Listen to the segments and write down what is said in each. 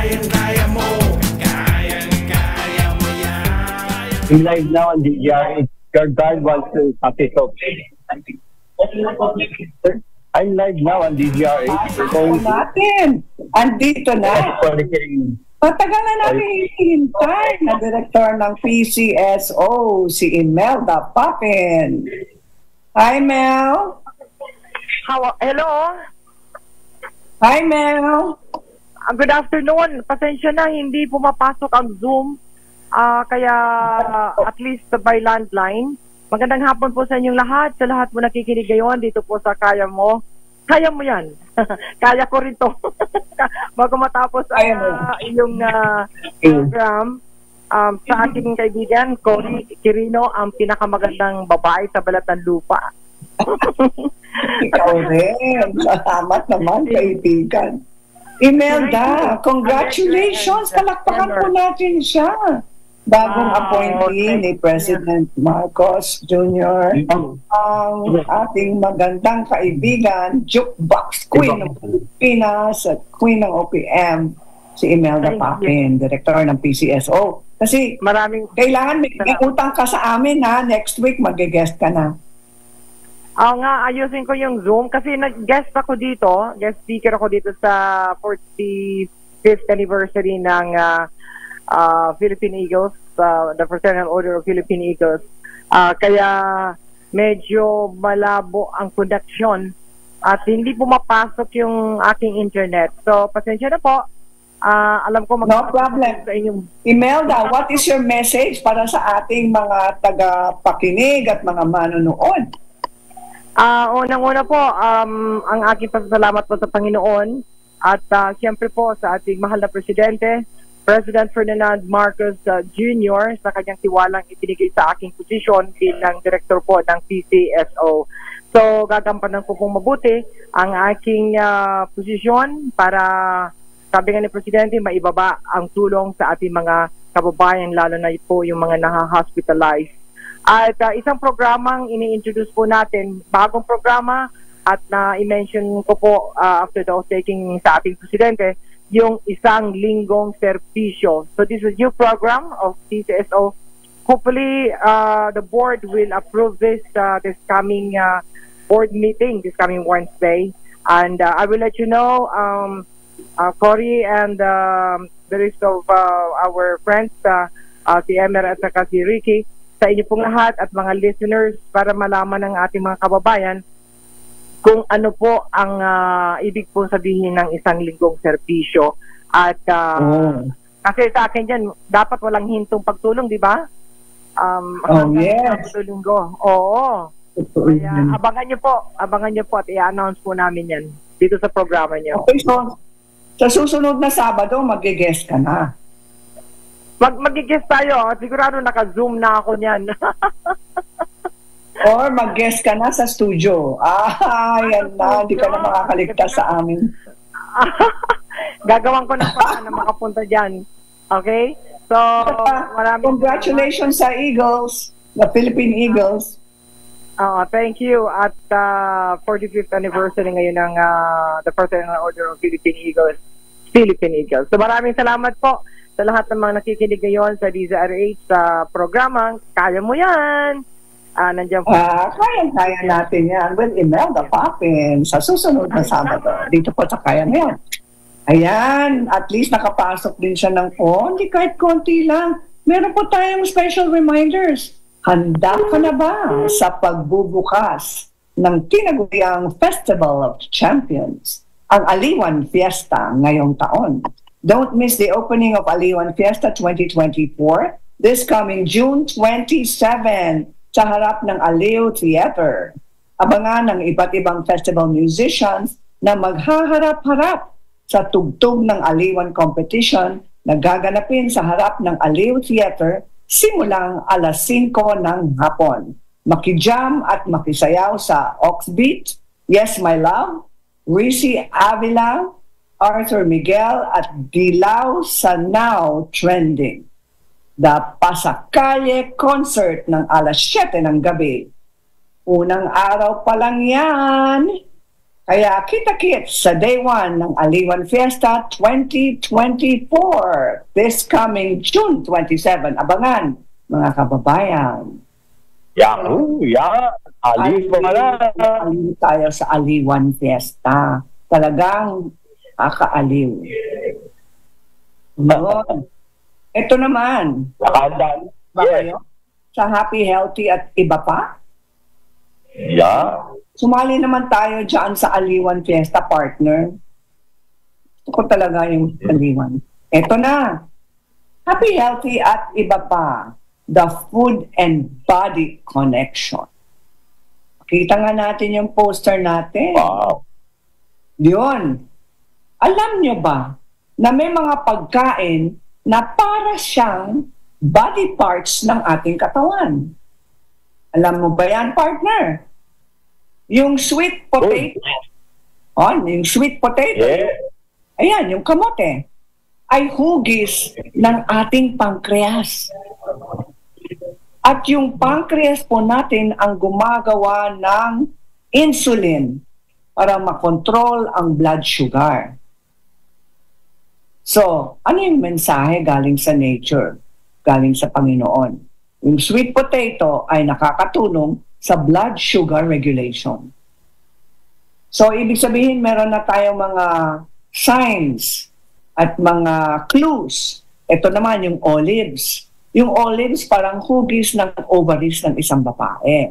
In live now on DGRH. Your guard wants to copy so. I'm live now on DGRH. Natin. Andito na. Matagal na natin hinihintay na director ng PCSO, si Imelda Papin. Hi, Mel. Hello. Hi, Mel. Good afternoon. Pasensya na, hindi pumapasok ang Zoom. Kaya at least by landline. Magandang hapon po sa inyong lahat. Sa lahat mo nakikinig ngayon dito po sa Kaya Mo. Kaya mo yan. Kaya ko rin to. Bago matapos yung program, sa aking kaibigan, Cory Quirino, ang pinakamagandang babae sa balat ng lupa. Ikaw rin. Salamat naman, kaibigan. Imelda, congratulations. Palakpakan po natin siya. Bagong appointee ni President Marcos Jr. Ang ating magandang kaibigan, jukebox queen ng Pilipinas at queen ng OPM, si Imelda Papin, director ng PCSO. Kasi kailangan may utang ka sa amin, ha? Next week mag-guest ka na. Oo nga, ayusin ko yung Zoom kasi nag-guest ako dito, guest speaker ako dito sa 45th anniversary ng Philippine Eagles, the Fraternal Order of Philippine Eagles. Kaya medyo malabo ang connection at hindi pumapasok yung aking internet. So, pasensya na po. Alam ko no problem. Sa inyong... Imelda, what is your message para sa ating mga tagapakinig at mga manonood? Unang-una po, ang aking pasasalamat po sa Panginoon at siyempre po sa ating mahal na Presidente, President Ferdinand Marcos Jr. sa kanyang tiwalang ibinigay sa aking posisyon bilang direktor po ng PCSO. So, gagampanan ko pong mabuti ang aking posisyon para, sabi nga ni Presidente, maibaba ang tulong sa ating mga kababayan, lalo na po yung mga naha-hospitalize. At isang programang ini-introduce po natin, bagong programa, at na-mention ko po after the taking sa ating Presidente, yung isang linggong serbisyo. So this is a new program of PCSO. Hopefully, the board will approve this this coming board meeting, this coming Wednesday. And I will let you know, Cory and the rest of our friends, si Emer at saka si Ricky, sa inyo pong lahat at mga listeners para malaman ng ating mga kababayan kung ano po ang ibig po sabihin ng isang linggong serbisyo. At kasi sa akin dyan, dapat walang hintong pagtulong, di ba? Yes. Linggo. Oo. Kaya abangan nyo po at i-announce po namin yan dito sa programa nyo. Okay, so sa susunod na Sabado, mag-guest ka na. Mag-guest tayo. Sigurado naka-zoom na ako niyan. Or mag-guest ka na sa studio. Yan na. Hindi ka na makakaligtas sa amin. Gagawan ko na pa na makapunta dyan. Okay? So, congratulations sa Eagles, the Philippine Eagles. Thank you. At 45th anniversary ngayon ng the Fraternal Order of Philippine Eagles. So, maraming salamat po sa lahat ng mga nakikinig ngayon sa DZRH sa programang Kaya Mo Yan. Nandiyan po. Kaya natin yan. Well, Imelda Papin sa susunod na Sabado. Dito po sa Kaya Mo Yan. Ayan, at least nakapasok din siya ng konti, kahit konti lang. Meron po tayong special reminders. Handa ka na ba sa pagbubukas ng tinaguriang Festival of Champions, ang Aliwan Fiesta ngayong taon? Don't miss the opening of Aliwan Fiesta 2024 this coming June 27 sa harap ng Aliw Theater. Abangan ng iba't ibang festival musicians na maghaharap-harap sa tugtog ng Aliwan Competition na gaganapin sa harap ng Aliw Theater simulang alas 5 ng hapon. Makijam at makisayaw sa Oxbeat, Yes My Love, Rizzy Avila, Arthur Miguel at Dilaw sa Now Trending. The Pasakaye Concert ng alas 7 ng gabi. Unang araw pa lang yan. Kaya kita-kits sa Day 1 ng Aliwan Fiesta 2024 this coming June 27. Abangan, mga kababayan. Yahoo! Yeah! Aliw tayo sa Aliwan Fiesta. Talagang kakaaliw. Ito naman. Nakandaan. Ba kayo? Sa Happy, Healthy at iba pa? Yeah. Sumali naman tayo dyan sa Aliwan Fiesta, partner. Gusto ko talaga yung Aliwan. Ito na. Happy, Healthy at iba pa. The Food and Body Connection. Kita nga natin yung poster natin. Wow. Yun. Alam nyo ba na may mga pagkain na para siyang body parts ng ating katawan? Alam mo ba yan, partner? Yung sweet potato. Yung sweet potato. Yeah. Ayan, yung kamote. Ay hugis ng ating pancreas. At yung pancreas po natin ang gumagawa ng insulin para makontrol ang blood sugar. So, ano yung mensahe galing sa nature? Galing sa Panginoon. Yung sweet potato ay nakakatulong sa blood sugar regulation. So, ibig sabihin, meron na tayong mga signs at mga clues. Ito naman yung olives. Yung olives parang hugis ng ovaries ng isang babae.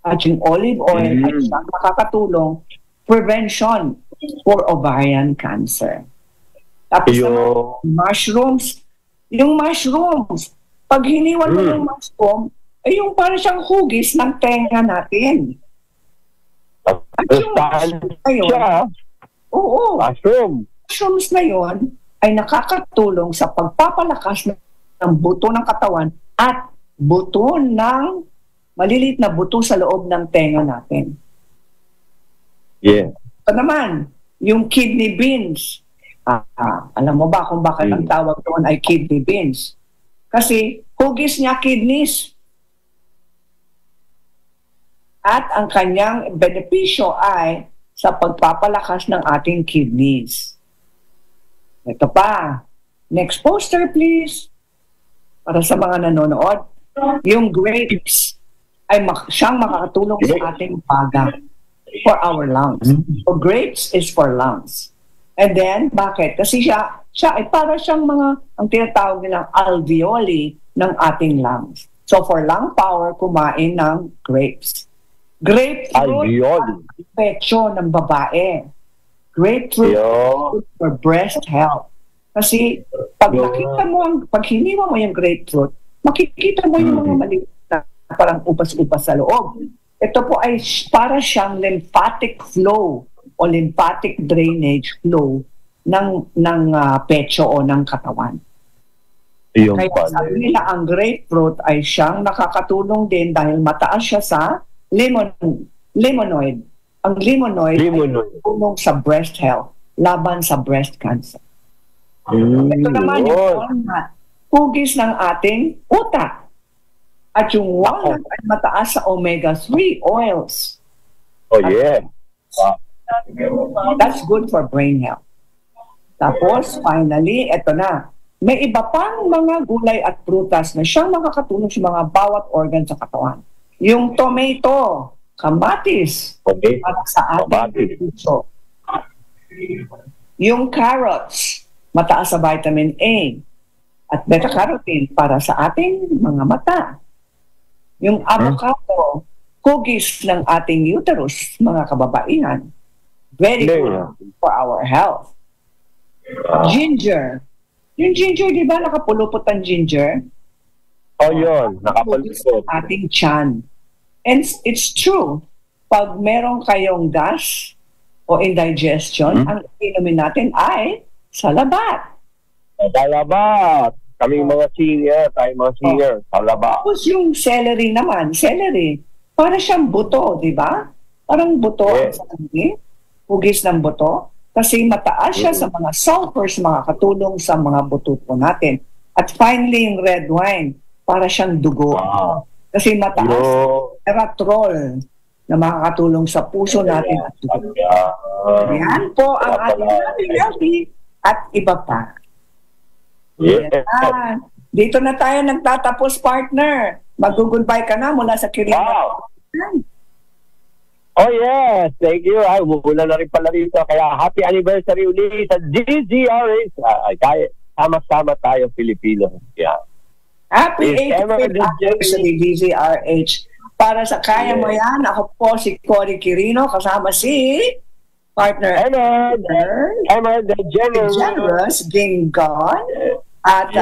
At yung olive oil ay isang nakakatulong prevention for ovarian cancer. Tapos naman, mushrooms. Yung mushrooms, pag hiniwan mo yung mushroom, ay yung parang siyang hugis ng tenga natin. At yung mushrooms na yun, mushrooms na yun ay nakakatulong sa pagpapalakas ng buto ng katawan at buto ng maliliit na buto sa loob ng tenga natin. Yeah. Ito naman, yung kidney beans. Alam mo ba kung bakit ang tawag doon ay kidney beans? Kasi hugis niya kidneys. At ang kanyang benepisyo ay sa pagpapalakas ng ating kidneys. Ito pa. Next poster, please. Para sa mga nanonood. Yung grapes ay siyang makakatulong sa ating baga for our lungs. So grapes is for lungs. And then, bakit? Kasi siya ay para siyang ang tinatawag nilang alveoli ng ating lungs. So for lung power, kumain ng grapes. Grapefruit, pecho ng babae. Grapefruit for breast health. Kasi pag nakita mo, pag hiniwa mo yung grapefruit, makikita mo yung mga maliit na parang upas-upas sa loob. Ito po ay para siyang lymphatic flow o lymphatic drainage flow ng pecho o ng katawan. Kaya sabi nila ang grapefruit ay siyang nakakatulong din dahil mataas siya sa limonoid. Ang limonoid ay tulong sa breast health, laban sa breast cancer. Ito naman yung walnut, hugis ng ating utak. At yung walnut ay mataas sa omega-3 oils. Oh yeah. That's good for brain health. Tapos, finally, ito na. May iba pang mga gulay at prutas na siyang makakatulong sa mga bawat organ sa katawan. Yung tomato, kamatis, para sa ating puso. Yung carrots, mataas sa vitamin A at beta-carotene para sa ating mga mata. Yung avocado, hugis ng ating uterus, mga kababaihan. Very good for our health. Ginger. Yung ginger, di ba nakapulupot ang ginger? Oh, yun. Nakapulupot. Ating tiyan. And it's true. Pag meron kayong gas o indigestion, ang inumin natin ay salabat. Salabat. Kaming mga senior, salabat. Tapos yung celery naman, celery, para siyang buto, di ba? Parang buto ang sabi, hugis ng buto. Kasi mataas siya sa mga sulfurs, makakatulong sa mga buto po natin. At finally, yung red wine, para siyang dugo. Kasi mataas erythritol. na makakatulong sa puso natin. Yan po ang ating healthy at iba pa. Yan. Dito na tayo nagtatapos, partner. Mag-goodbye ka na mula sa Quirino. Wow! Oh yes, thank you. Ay, wala na rin pala rito. Kaya happy anniversary ulit sa DZRH. Sama-sama tayo, Pilipino. Yeah. Happy It's 85th anniversary DZRH. Para sa Kaya Mo Yan, ako po si Cory Quirino, kasama si partner Emma the Generous Gingon. At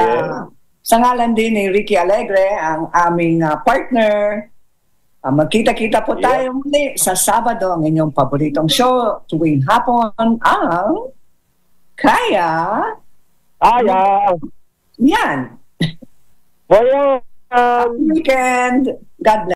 sa ngalan din ni Ricky Alegre, ang aming partner. Magkita-kita po tayo muli sa Sabado, ang inyong paboritong show tuwing hapon, ang Kaya Yan. Well, Weekend. God bless.